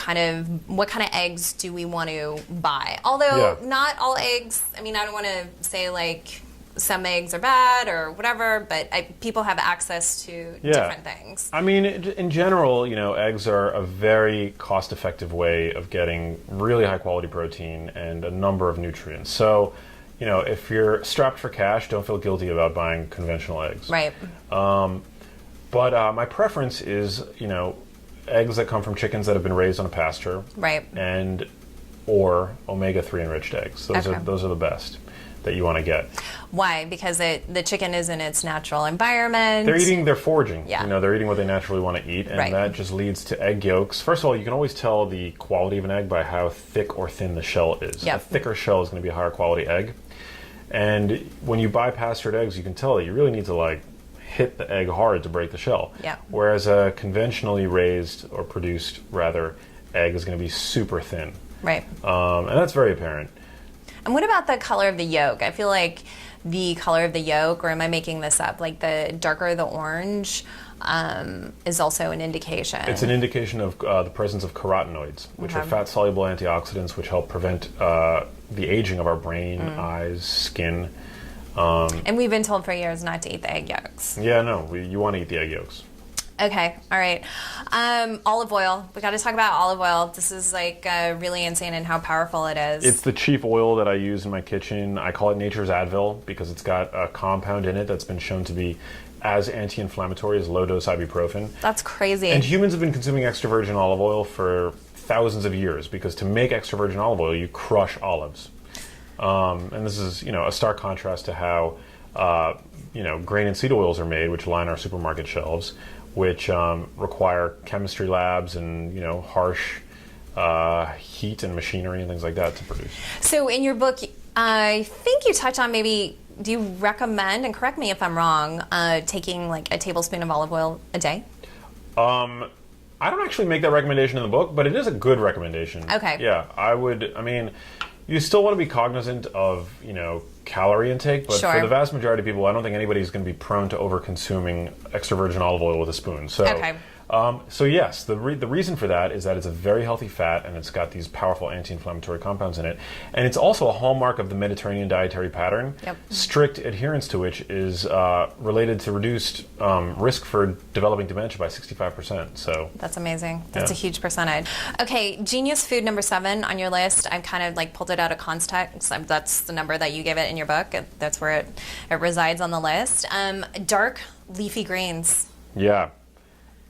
what kind of eggs do we want to buy? Although not all eggs, I don't want to say like some eggs are bad or whatever, but people have access to different things. In general, eggs are a very cost-effective way of getting really high-quality protein and a number of nutrients. So, if you're strapped for cash, don't feel guilty about buying conventional eggs. Right. But my preference is, eggs that come from chickens that have been raised on a pasture. Right. Or omega-3 enriched eggs. Those are the best that you want to get. Why? Because the chicken is in its natural environment. They're foraging. Yeah. They're eating what they naturally want to eat, and that just leads to egg yolks. First of all, you can always tell the quality of an egg by how thick or thin the shell is. Yep. A thicker shell is going to be a higher quality egg. And when you buy pastured eggs, you can tell that you really need to hit the egg hard to break the shell. Yeah. Whereas a conventionally raised or produced egg is going to be super thin. Right. And that's very apparent. And what about the color of the yolk? I feel like the color of the yolk, or am I making this up? Like the darker the orange is also an indication. It's an indication of the presence of carotenoids, which are fat-soluble antioxidants which help prevent the aging of our brain, eyes, skin. And we've been told for years not to eat the egg yolks. Yeah, no, you want to eat the egg yolks. Okay, all right. Olive oil. We got to talk about olive oil. This is like really insane in how powerful it is. It's the cheap oil that I use in my kitchen. I call it nature's Advil because it's got a compound in it that's been shown to be as anti-inflammatory as low-dose ibuprofen. That's crazy. And humans have been consuming extra virgin olive oil for thousands of years because to make extra virgin olive oil, you crush olives. And this is, a stark contrast to how, grain and seed oils are made, which line our supermarket shelves, which require chemistry labs and, harsh heat and machinery and things like that to produce. So in your book, I think you touch on do you recommend, and correct me if I'm wrong, taking like a tablespoon of olive oil a day? I don't actually make that recommendation in the book, but it is a good recommendation. Okay. Yeah, you still want to be cognizant of, calorie intake, but Sure. for the vast majority of people, I don't think anybody's going to be prone to over-consuming extra virgin olive oil with a spoon. So, Okay. So yes, the reason for that is that it's a very healthy fat and it's got these powerful anti-inflammatory compounds in it. And it's also a hallmark of the Mediterranean dietary pattern, Yep. strict adherence to which is related to reduced risk for developing dementia by 65%. So That's amazing. That's Yeah. a huge percentage. Okay, genius food number 7 on your list. I've kind of like pulled it out of context. That's the number that you give it in your book. That's where it resides on the list. Dark leafy greens. Yeah.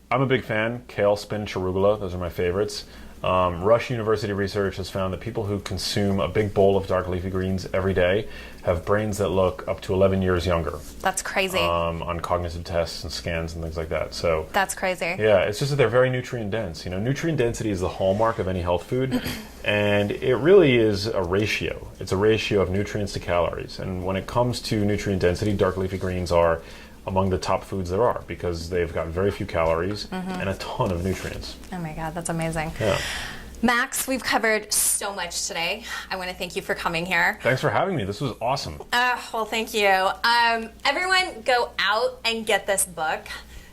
I'm a big fan. Kale, spinach, arugula, those are my favorites. Rush University research has found that people who consume a big bowl of dark leafy greens every day have brains that look up to 11 years younger. That's crazy. On cognitive tests and scans and things like that. So That's crazy. yeah, it's just that they're very nutrient dense. Nutrient density is the hallmark of any health food, and it really is a ratio. It's a ratio of nutrients to calories. And when it comes to nutrient density, dark leafy greens are among the top foods there are because they've got very few calories and a ton of nutrients. Oh my God, that's amazing. Yeah. Max, we've covered so much today. I want to thank you for coming here. Thanks for having me. This was awesome. Well, thank you. Everyone go out and get this book.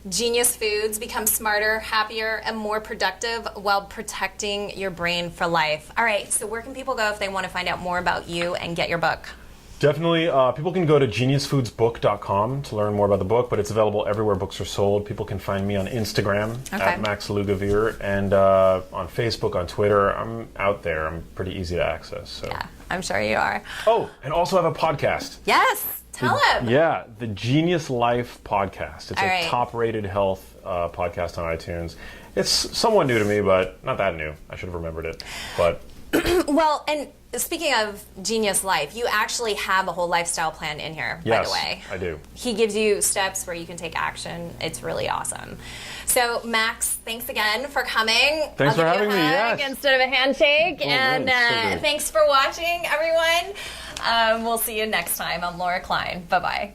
Genius Foods. Become smarter, happier, and more productive while protecting your brain for life. All right, so where can people go if they want to find out more about you and get your book? Definitely, people can go to geniusfoodsbook.com to learn more about the book, but it's available everywhere books are sold. People can find me on Instagram at Max Lugavere and on Facebook, on Twitter. I'm out there. I'm pretty easy to access. So. Yeah, I'm sure you are. Oh, and also have a podcast. Yes, tell him. Yeah, the Genius Life podcast. It's All a right. top-rated health podcast on iTunes. It's somewhat new to me, but not that new. I should have remembered it. But Well, and speaking of Genius Life, you actually have a whole lifestyle plan in here, by yes, the way. I do. He gives you steps where you can take action. It's really awesome. So, Max, thanks again for coming. Thanks for having me, hug yes. instead of a handshake. Oh, and man, so good. thanks for watching, everyone. We'll see you next time. I'm Laura Klein. Bye-bye.